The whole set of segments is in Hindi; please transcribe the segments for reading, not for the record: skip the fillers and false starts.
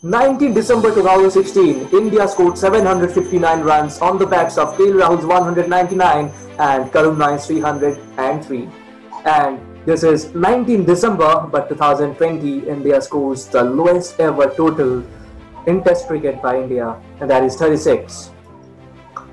19 December 2016, India scored 759 runs on the backs of KL Rahul's 199 and Karun Nair's 303. And this is 19 December, but 2020, India scores the lowest ever total in Test cricket by India, and that is 36.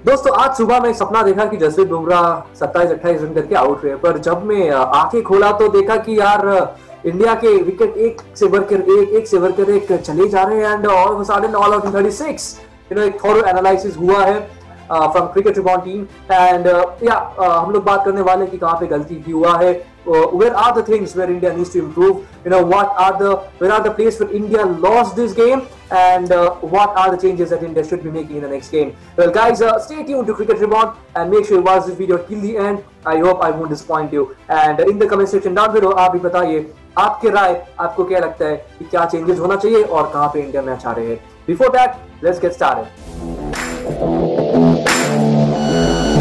दोस्तों आज सुबह मैं एक सपना देखा कि जसप्रीत बुमराह 27-28 रन करके आउट हुए, पर जब मैं आंखें खोला तो देखा कि यार इंडिया के विकेट एक से बढ़कर एक चले जा रहे हैं and all of a sudden all out in 36. एक थोरो एनालिसिस हुआ है from cricket report team and हम लोग बात करने वाले कि कहाँ पे गलती की हुआ है. Where are the things where India needs to improve? Where are the places where India lost this game, and what are the changes that India should be making in the next game? Well, guys, stay tuned to Cricket Reborn and make sure you watch this video till the end. I hope I won't disappoint you. And in the comment section down below, आप भी बताइए आपके राय, आपको क्या लगता है कि क्या changes होना चाहिए और कहाँ पे इंडिया मैच आ रहे हैं. Before that, let's get started.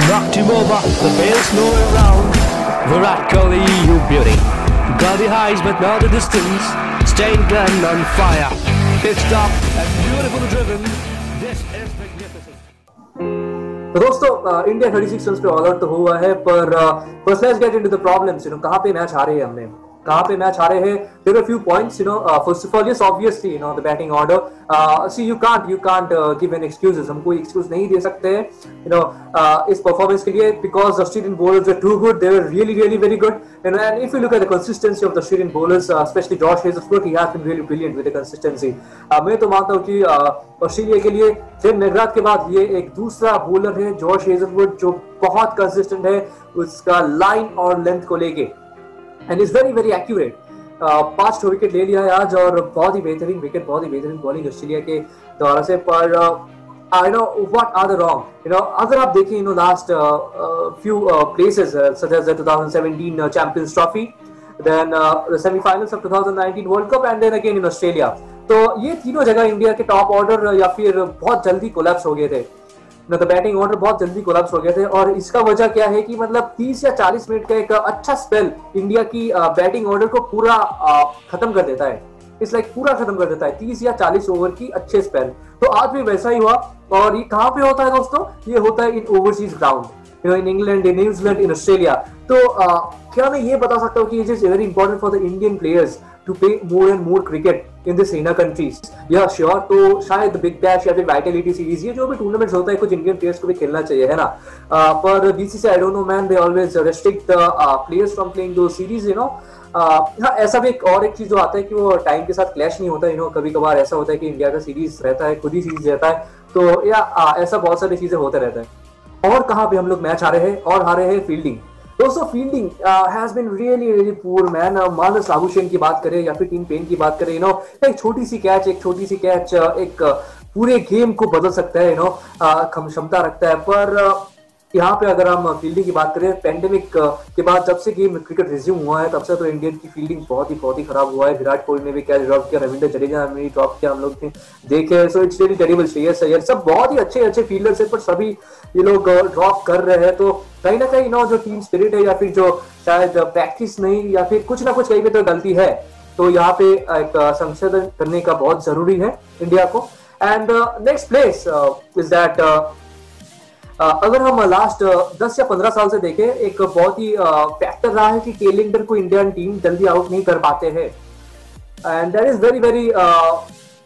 Knocked him over, the bale's nowhere round. Virat Kohli, you beauty. Got the highs but not the distance. Staying Glenn on fire. Pitched up and beautifully driven. This is magnificent. तो दोस्तों इंडिया 36 रन पे ऑल आउट तो हुआ है, पर first let's get into the problems. कहाँ पे मैच हारे हैं हमने, कहाँ पे मैच हारे हैं. There are few points. First of all yes obviously the batting order. See you can't give an excuses. हम कोई एक्सक्यूज नहीं दे सकते हैं इस परफॉर्मेंस के लिए, because the Australian bowlers were too good. They were really very good. And if you look at the consistency of the Australian bowlers, specially Josh Hazlewood, he has been really brilliant with the consistency. मैं तो मानता हूं कि ऑस्ट्रेलिया के लिए फिर मैकग्राथ के बाद ये एक दूसरा बॉलर है जॉश हेजलवुड जो बहुत कंसिस्टेंट है उसका लाइन और लेंथ को लेके, and is very accurate. 5 wicket ले लिया है आज और बहुत ही बेहतरीन विकेट, बहुत ही बेहतरीन बॉलिंग ऑस्ट्रेलिया के द्वारा से. पर what are the wrong? अगर आप देखें last few places such as the 2017 Champions Trophy, then the semi-finals of 2019 World Cup, and then again in Australia, तो ये तीनों जगह इंडिया के टॉप ऑर्डर या फिर बहुत जल्दी कोलैप्स हो गए थे. तो बैटिंग ऑर्डर बहुत जल्दी कोलैप्स हो गए थे, और इसका वजह क्या है कि मतलब 30 या 40 मिनट का एक अच्छा स्पेल इंडिया की बैटिंग ऑर्डर को पूरा खत्म कर देता है. इस लाइक पूरा खत्म कर देता है 30 या 40 ओवर की अच्छे स्पेल. तो आज भी वैसा ही हुआ, और ये कहाँ पे होता है दोस्तों? ये होता है in overseas ground, in England, in New Zealand, in Australia. तो क्या मैं ये बता सकता हूँ कि it is very important for the Indian players to play more and more cricket in this arena countries. Yeah, sure. तो शायद बिग बैश या फिर वाइटलिटी सीरीज, ये जो भी टूर्नामेंट्स होता है कुछ इंडियन प्लेयर्स को भी खेलना चाहिए, है ना. पर BCCI, I don't know man, they always restrict the players from playing दो सीरीज. हाँ, ऐसा भी एक चीज जो आता है कि वो टाइम के साथ क्लैश नहीं होता. कभी कभार ऐसा होता है कि इंडिया का सीरीज रहता है, खुद ही सीरीज रहता है, तो या ऐसा बहुत सारी चीजें होते रहता है. और कहाँ पे हम लोग मैच हारे हैं, और हारे हैं फील्डिंग. दोस्तों fielding has been really poor man. Marnus Labuschagne की बात करें या फिर टीम पेन की बात करें, एक छोटी सी कैच एक पूरे गेम को बदल सकता है, क्षमता रखता है. पर यहाँ पे अगर हम फील्डिंग की बात करें, पेंडेमिक के बाद जब से गेम क्रिकेट रिज्यूम हुआ है तब से तो इंडियन की फील्डिंग बहुत ही खराब हुआ है. विराट कोहली ने भी कैच ड्रॉप किया, रविंद्र जडेजा ने भी ड्रॉप किया, हम लोग ने देखे. So it's really terrible. Shreyas Iyer, सब बहुत ही अच्छे फील्डर्स है, पर सभी ये लोग ड्रॉप कर रहे हैं. तो कहीं ना कहीं जो टीम स्पिरिट है या फिर जो शायद प्रैक्टिस नहीं या फिर कुछ ना कुछ कहीं पे तो गलती है. तो यहाँ पे एक संशोधन करने का बहुत जरूरी है इंडिया को. And next place is that अगर हम लास्ट 10 या 15 साल से देखें, एक बहुत ही फैक्टर रहा है कि टेल एंडर को इंडियन टीम जल्दी आउट नहीं कर पाते हैं. And that is very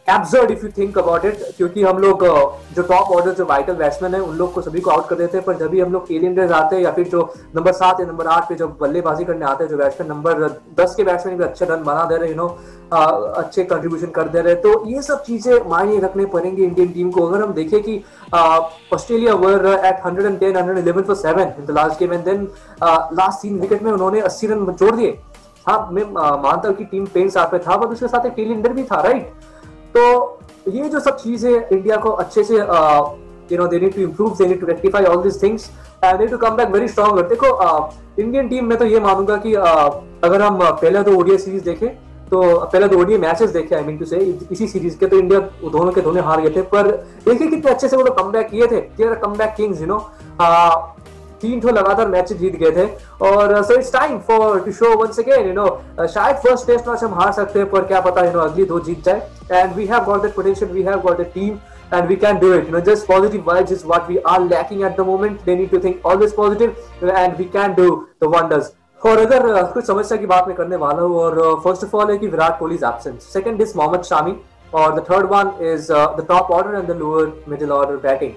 absurd if you think about it, क्योंकि हम लोग जो टॉप ऑर्डर जो वाइटल बैट्समैन है उन लोग को सभी को आउट कर देते हैं. पर जब भी हम लोग टेल एंडर्स आते हैं या फिर जो नंबर 7 या नंबर 8 पे जब बल्लेबाजी करने आते हैं, जो बैट्समैन नंबर 10 के बैट्समैन भी अच्छे रन बना दे रहे, अच्छे कंट्रीब्यूशन कर दे रहे, तो ये सब चीजें मायने रखने पड़ेंगे इंडियन टीम को. अगर हम देखें कि Australia were at 110, 111 for 7 in the last game, and then last 3 wicket में उन्होंने 80 रन जोड़ दिए. हाँ, मैं मानता हूँ कि टीम पेन साथ में था, बट उसके साथ एक टेल एंडर भी था, राइट. तो ये जो सब चीजें इंडिया को अच्छे से they need to improve, they need to rectify all these things and they need to come back very stronger. देखो इंडियन टीम में तो ये मानूंगा कि अगर हम पहले तो ओडीआई सीरीज देखें, तो पहले तो ओडीआई मैचेस देखे, आई मीन टू से इसी सीरीज के, तो इंडिया दोनों के दोनों हार गए थे. पर देखिए कितने अच्छे से वो लोग कमबैक किए थे. They are comeback Kings. 3 ठो लगातार मैच जीत गए थे और so it's time for to show once again, शायद फर्स्ट टेस्ट मैच हम हार सकते हैं, पर क्या पता अगली 2 जीत जाए। And we have got that potential, we have got the team and we can do it. Just positive vibes is what we are lacking at the moment. They need to think always positive and we can do the wonders. और अगर कुछ समस्या की बात मैं करने वाला हूँ, और फर्स्ट ऑफ ऑल है कि Virat Kohli is absent, second is Mohammed Shami, और the third one is the top order and the lower middle order batting.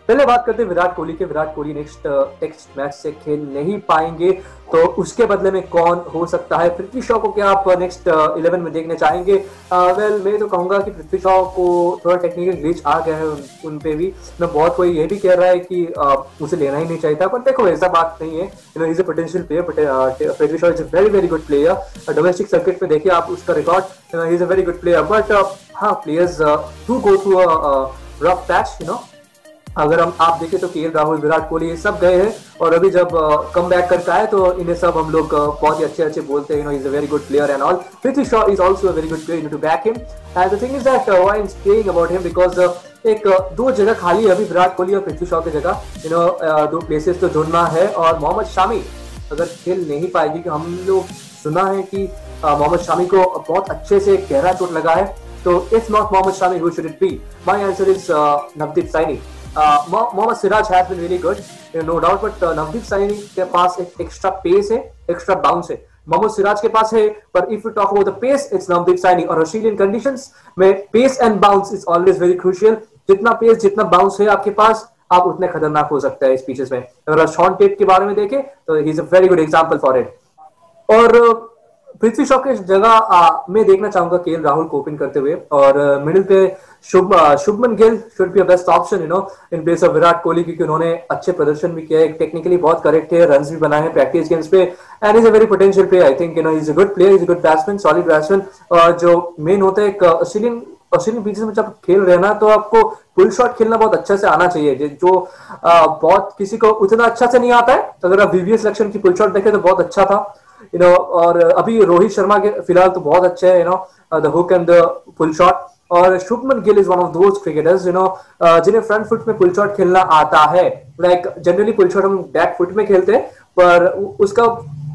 पहले बात करते हैं विराट कोहली के। Virat Kohli next test match से खेल नहीं पाएंगे, तो उसके बदले में कौन हो सकता है? पृथ्वी शॉ को क्या आप नेक्स्ट 11 में देखने चाहेंगे? वेल मैं तो कहूंगा कि पृथ्वी शॉ को थोड़ा टेक्निकल ग्लिच आ गया है उन पे भी। बहुत कोई ये भी कह रहा है कि उसे लेना ही नहीं चाहिए था, पर देखो ऐसा बात नहीं है। He is a potential player, Prithvi Shaw is a very very good player. Domestic circuit में देखिए आप उसका record, he is a very good player. But हाँ, players do go through a rough patch. अगर हम आप देखें तो केएल राहुल, विराट कोहली ये सब गए हैं, और अभी जब कम बैक करके आए तो इन्हें सब हम लोग बहुत ही अच्छे बोलते हैं, is a very good player and all. Prithvi Shaw is also a very good player, to back him. And the thing is that why I am saying about him, because एक 2 जगह खाली है अभी विराट कोहली और पृथ्वी शॉ की जगह, 2 प्लेसेस तो ढूंढना है। और मोहम्मद शामी अगर खेल नहीं पाएगी, कि हम लोग सुना है कि मोहम्मद शामी को बहुत अच्छे से गहरा चोट लगा है, तो if not Mohammed Shami, who should it be? My answer is Navdeep Saini. Mohammed Siraj has been very good, no doubt, but Navdeep Saini के पास एक एक्स्ट्रा पेस है, एक्स्ट्रा बाउंस है। मोहम्मद सिराज के पास है, पर if you talk about the pace, it's Navdeep Saini. और ऑस्ट्रेलियन कंडीशंस में pace and bounce is always very crucial. जितना पेस, जितना बाउंस है आपके पास, आप उतने खतरनाक हो सकते हैं इस पिचेस में। अगर शॉन टेट के बारे में देखें तो ही is a very good example for it. और पृथ्वी शॉ की जगह मैं देखना चाहूंगा केएल राहुल को ओपन करते हुए, और मिडिल पे Shubman Gill should be a best option in place of Virat Kohli, क्योंकि उन्होंने अच्छे प्रदर्शन भी किया है, टेक्निकली बहुत करेक्ट है, रन्स भी बनाए हैं प्रैक्टिस गेम्स पे, and is a very potential player. I think is a good player, is a good batsman, solid batsman. और जो मेन होता है ऑस्ट्रेलियन पिचेस में जब खेल रहे हैं ना, तो आपको पुल शॉट खेलना बहुत अच्छा से आना चाहिए, जो बहुत किसी को उतना अच्छा से नहीं आता है। अगर आप वीवीएस लक्ष्मण की पुल शॉट देखें तो बहुत अच्छा था, और अभी रोहित शर्मा के फिलहाल तो बहुत अच्छे है, the hook and the pull shot. और Shubman Gill is one of those cricketers जिन्हें फ्रंट फुट में पुल शॉट खेलना आता है। लाइक जनरली पुल शॉट हम बैक फुट में खेलते हैं, पर उसका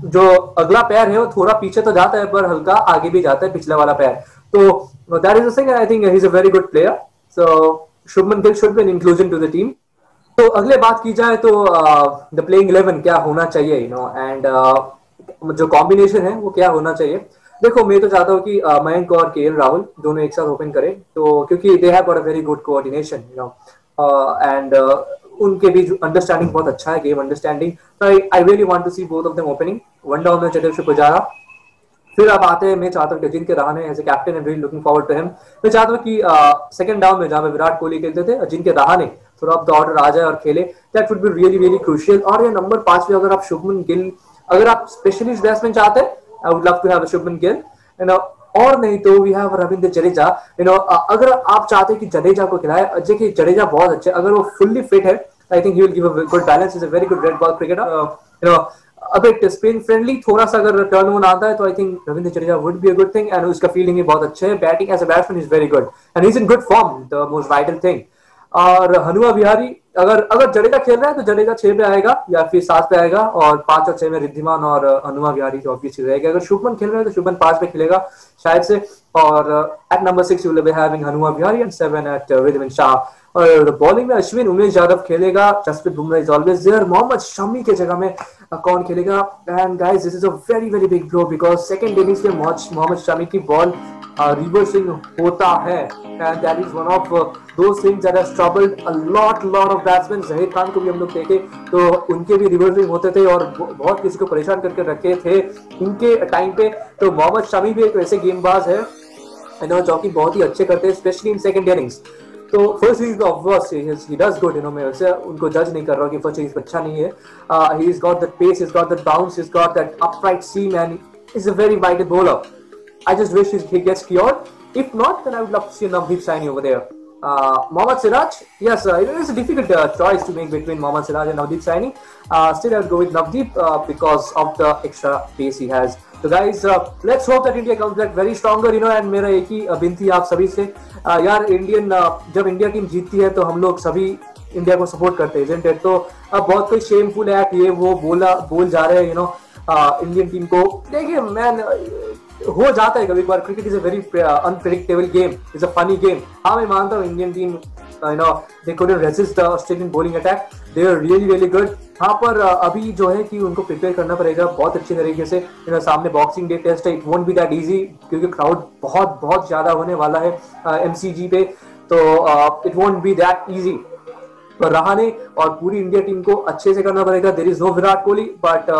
जो अगला पैर है वो थोड़ा पीछे तो जाता है, पर हल्का आगे भी जाता है पिछले वाला पैर। तो that is the thing, I think he is a very good player. So Shubman Gill should be an inclusion to the team. तो अगले बात की जाए तो द प्लेइंग 11 क्या होना चाहिए, एंड जो कॉम्बिनेशन है वो क्या होना चाहिए। देखो मैं तो चाहता हूँ कि मयंक और केएल राहुल दोनों एक साथ ओपन करें, तो क्योंकि they have got a very good coordination, and उनके भी अंडरस्टैंडिंग बहुत अच्छा है, game understanding. I really want to see both of them opening. One down में चतेश्वर पुजारा, फिर अब आते हैं, मैं चाहता हूँ कि Ajinkya Rahane as a captain, and really looking forward to him. मैं चाहता हूँ कि सेकंड डाउन में जहाँ पे विराट कोहली खेलते थे, अजिंक्य रहाणे थोड़ा अब द ऑर्डर आ जाए और खेले, that would be really really crucial. और ये नंबर 5 पे अगर आप शुभमन गिल, अगर आप स्पेशलिस्ट बैट्समैन चाहते हैं, I would love to have Shubman Gill, और नहीं तो वी हैव रविंद्र जडेजा। अगर आप चाहते हैं कि जडेजा को खिलाए, अजय की जडेजा बहुत अच्छे, अगर वो फुल्ली फिट है, आई think he will give a good balance, is a very good red ball cricketer. अब एक स्पिन फ्रेंडली थोड़ा सा अगर टर्न ऑन आता है, तो I think Ravindra Jadeja would be a good thing, and उसका फील्डिंग भी बहुत अच्छे है, batting as a batsman is very good, and he is in good form, the most vital thing. और हनुमा विहारी, अगर जडेजा खेल रहा है तो जडेजा 6 पे आएगा या फिर 7 पे आएगा, और 5 और 6 में रिद्धिमान और हनुमा विहारी ऑब्वियसली रहेगा। अगर शुभमन खेल रहा है तो शुभमन 5 पे खेलेगा शायद से, और eight number 6 you will be having Hanuma Vihari, and 7 at Wriddhiman Saha. और बॉलिंग में अश्विन, उमेश यादव खेलेगा, Jasprit Bumrah is always there. Mohammed Shami के जगह में कौन खेलेगा? And guys this is a very very big blow, because second innings में मोहम्मद शमी की बॉल रिवर्सिंग होता है, and that is one of those things that has troubled a lot of batsmen। Zaheer Khan को भी हम लोग देखे तो उनके भी रिवर्सिंग होते थे और बहुत किसी को परेशान करके रखे थे उनके टाइम पे। तो मोहम्मद शमी भी एक ऐसे गेंदबाज है जो कि बहुत ही अच्छे करते हैं, स्पेशली इन सेकंड इनिंग्स। तो first innings of course he does good, मैं वैसे उनको जज नहीं कर रहा हूँ कि फर्स्ट इनिंग्स अच्छा नहीं है। He is got that pace, he's got that bounce, he's got that upright seam, and is a very vital bowler. I just wish he gets cured. If not, then I would love to see Navdeep Saini over there. Mohammad Siraj, yes, it is a difficult choice to make between Mohammad Siraj and Navdeep Saini. Still, I would go with Navdeep because of the extra pace he has. So guys, let's hope that India comes back very stronger, and मेरा एक ही विनती आप सभी से, यार जब इंडिया टीम जीतती है तो हम लोग सभी इंडिया को सपोर्ट करते हैं। तो अब बहुत कोई शेमफुल एक्ट ये वो बोल जा रहे हैं इंडियन टीम को। देखिए मैन, हो जाता है कभी कभार, cricket is a very unpredictable game, is a funny game. हाँ मैं मानता हूँ Indian team they couldn't resist the Australian bowling attack, they were really good। हाँ पर अभी जो है कि उनको प्रिपेयर करना पड़ेगा बहुत अच्छे तरीके से। सामने बॉक्सिंग डे टेस्ट है, it won't be that easy क्योंकि क्राउड बहुत ज्यादा होने वाला है MCG पे, तो it won't be that easy. पर रहाने और पूरी इंडिया टीम को अच्छे से करना पड़ेगा। There is no Virat Kohli, but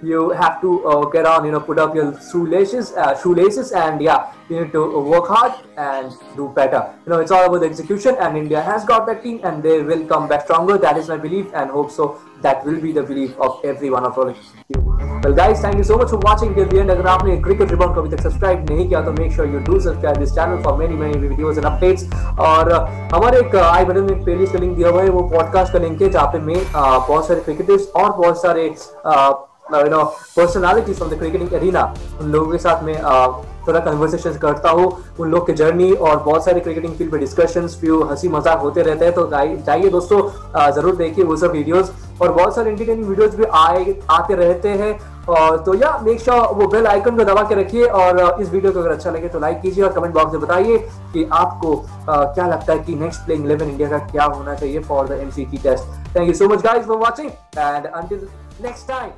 you have to get on, put up your shoelaces and yeah, you need to work hard and do better. It's all about the execution, and India has got that team and they will come back stronger. That is my belief and hope so. That will be the belief of every one of you. Well guys, thank you so much for watching till the end. अगर आपने Cricket Rebound को अभी तक सब्सक्राइब नहीं किया तो make sure you do subscribe this channel for many videos and updates। और हमारे एक आई बटन में प्लेलिस्ट का लिंक दिया हुआ है, वो पॉडकास्ट का लिंक है जहाँ पे मैं बहुत सारे क्रिकेटर्स और बहुत सारे personalities from the cricketing arena, उन लोगों के साथ में थोड़ा कन्वर्सेशन करता हूँ, उन लोग की जर्नी और बहुत सारे क्रिकेटिंग फील्ड पे डिस्कशंस, फ्यू हंसी मजाक होते रहते हैं। तो जाइए दोस्तों, जरूर देखिए वो सब वीडियोस, और बहुत सारे एंटरटेनिंग वीडियोस भी आते रहते हैं। और तो या मेक श्योर वो बेल आइकन को दबा के रखिए, और इस वीडियो को अगर अच्छा लगे तो लाइक कीजिए और कमेंट बॉक्स में बताइए कि आपको क्या लगता है कि नेक्स्ट प्लेइंग 11 इंडिया का क्या होना चाहिए for the MCG test. Thank you so much guys for watching and until next time.